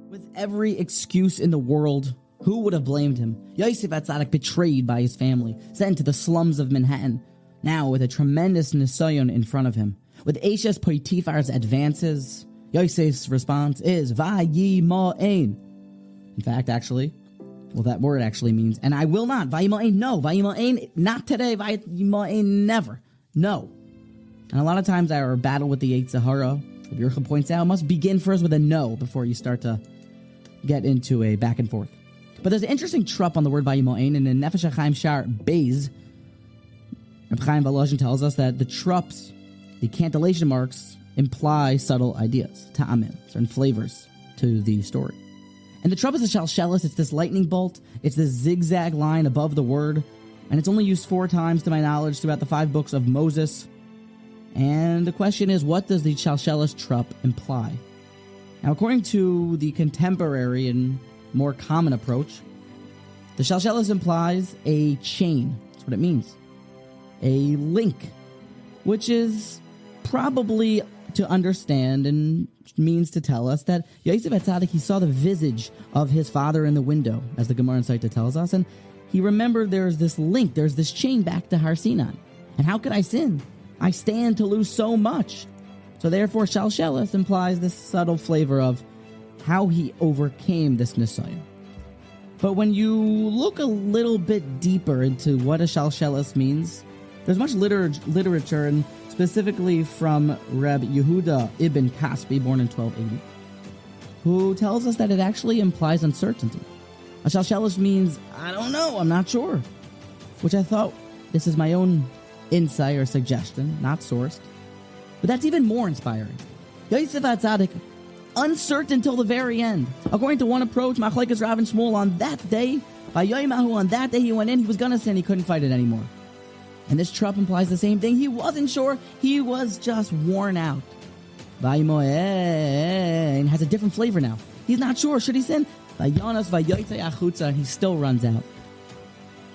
With every excuse in the world, who would have blamed him? Yosef Hatzaddik, betrayed by his family, sent to the slums of Manhattan, now with a tremendous nisayon in front of him. With Eshes Potifar's advances, Yosef's response is Vayima'en. In fact, actually, well, that word actually means, and I will not. Vayima'en, no. Vayima'en, not today. Vayima'en, never. No. And a lot of times our battle with the Yetzer Hara, Rebroadc points out, must begin first with a no before you start to get into a back and forth. But there's an interesting trope on the word Vayima'en, and in Nefesh HaChaim Shar Beis, Reb Chaim Volozhin tells us that the tropes, the cantillation marks, imply subtle ideas, ta'amim, certain flavors to the story. And the trope is a Shalsheles. It's this lightning bolt. It's this zigzag line above the word. And it's only used 4 times, to my knowledge, throughout the 5 books of Moses. And the question is, what does the Shalsheles trope imply? Now, according to the contemporary and more common approach, the Shalsheles implies a chain. That's what it means. A link, which is probably to understand and means to tell us that Yosef Hatzaddik, he saw the visage of his father in the window, as the Gemara in Saita tells us, and he remembered there's this link, there's this chain back to Har Sinai. And how could I sin? I stand to lose so much. So therefore, Shalsheles implies this subtle flavor of how he overcame this nisayon. But when you look a little bit deeper into what a Shalsheles means, there's much literature, and specifically from Reb Yehuda ibn Kaspi, born in 1280, who tells us that it actually implies uncertainty. A Shalsheles means, I don't know, I'm not sure. Which I thought, this is my own insight or suggestion, not sourced. But that's even more inspiring. Yosef Hatzaddik, uncertain till the very end. According to one approach, Machlekes Rav and Shmuel, on that day, Vayimahu, on that day he went in, he was going to sin, he couldn't fight it anymore. And this trope implies the same thing. He wasn't sure. He was just worn out. Vayima'en has a different flavor now. He's not sure. Should he sin? Vayonos vayotzei achutza, and he still runs out.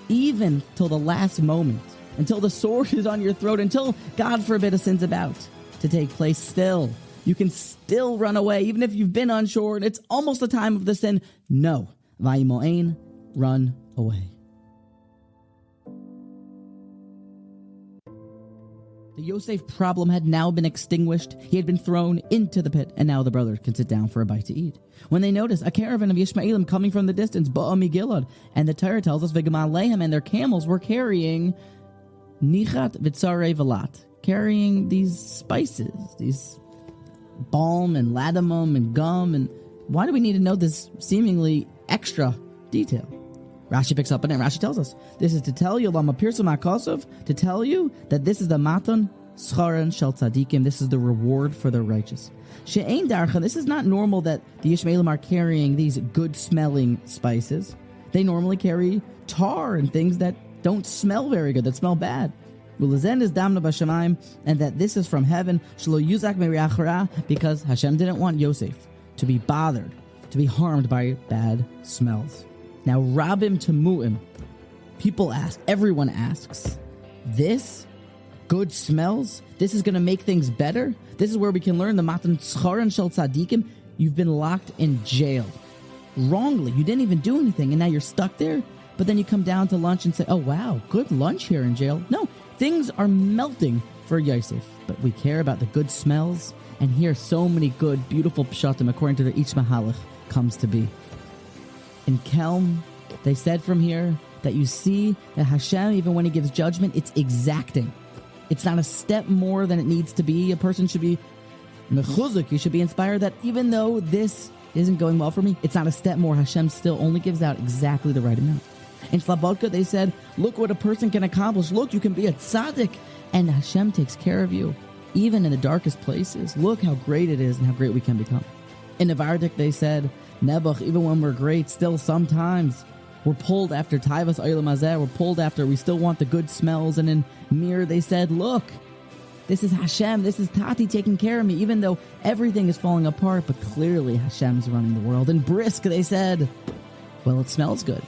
Even till the last moment, until the sword is on your throat, until, God forbid, a sin's about to take place, still, you can still run away, even if you've been unsure, and it's almost the time of the sin. No. Vayima'en, run away. The Yosef problem had now been extinguished. He had been thrown into the pit, and now the brothers can sit down for a bite to eat. When they notice a caravan of Yishmaelim coming from the distance, Ba'a Migilad, and the Torah tells us, V'Yishmaelim, and their camels were carrying Nichat V'Tzarei Velat, carrying these spices, these balm and ladamum and gum, and why do we need to know this seemingly extra detail? Rashi picks up on it, and Rashi tells us, this is to tell you, Lama Pirsum HaKosov, to tell you that this is the Matan Scharan Shel Tzadikim, this is the reward for the righteous. She'ein Darcha, this is not normal that the Yishmaelim are carrying these good-smelling spices. They normally carry tar and things that don't smell very good, that smell bad. Ulezen is Damna B'Shamayim, and that this is from heaven, Shelo Yuzak Meriach Ra, because Hashem didn't want Yosef to be bothered, to be harmed by bad smells. Now, Rabim Temu'im, people ask, everyone asks, this good smells? This is going to make things better? This is where we can learn the Matan Scharan Shel Tzadikim. You've been locked in jail. Wrongly, you didn't even do anything, and now you're stuck there? But then you come down to lunch and say, oh wow, good lunch here in jail. No, things are melting for Yosef, but we care about the good smells, and here so many good, beautiful pshatim, according to the each mahalach, comes to be. In Kelm, they said from here that you see that Hashem, even when he gives judgment, it's exacting. It's not a step more than it needs to be. A person should be mechuzuk, you should be inspired that even though this isn't going well for me, it's not a step more. Hashem still only gives out exactly the right amount. In Rebroadc, they said, look what a person can accomplish. Look, you can be a tzaddik, and Hashem takes care of you, even in the darkest places. Look how great it is and how great we can become. In Rebroadc, they said, Nebuch, even when we're great, still sometimes we're pulled after Taivas Olam Hazeh, we're pulled after, we still want the good smells. And in Mir, they said, look, this is Hashem, this is Tati taking care of me, even though everything is falling apart, but clearly Hashem's running the world. In Brisk, they said, well, it smells good,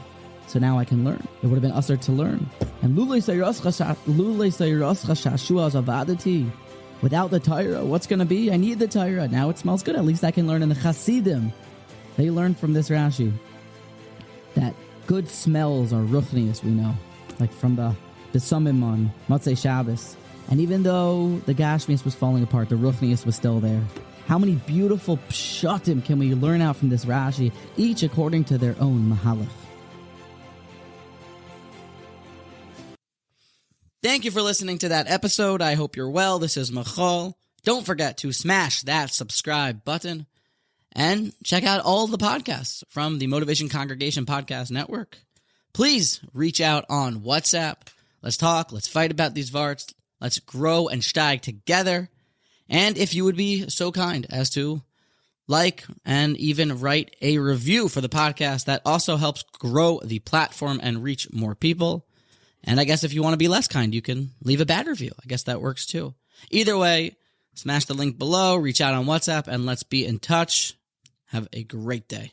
so now I can learn. It would have been usher to learn. And Lulei Sayros Chashashua Zavadati. Without the Torah, what's going to be? I need the Torah. Now it smells good. At least I can learn in the Chasidim. They learned from this Rashi that good smells are ruchnius, we know, like from the Sumim on Motzei Shabbos. And even though the Gashmius was falling apart, the ruchnius was still there. How many beautiful pshatim can we learn out from this Rashi, each according to their own mahalach? Thank you for listening to that episode. I hope you're well. This is Michal. Don't forget to smash that subscribe button and check out all the podcasts from the Motivation Congregation Podcast Network. Please reach out on WhatsApp. Let's talk. Let's fight about these varts. Let's grow and steig together. And if you would be so kind as to like and even write a review for the podcast, that also helps grow the platform and reach more people. And I guess if you want to be less kind, you can leave a bad review. I guess that works too. Either way, smash the link below, reach out on WhatsApp, and let's be in touch. Have a great day.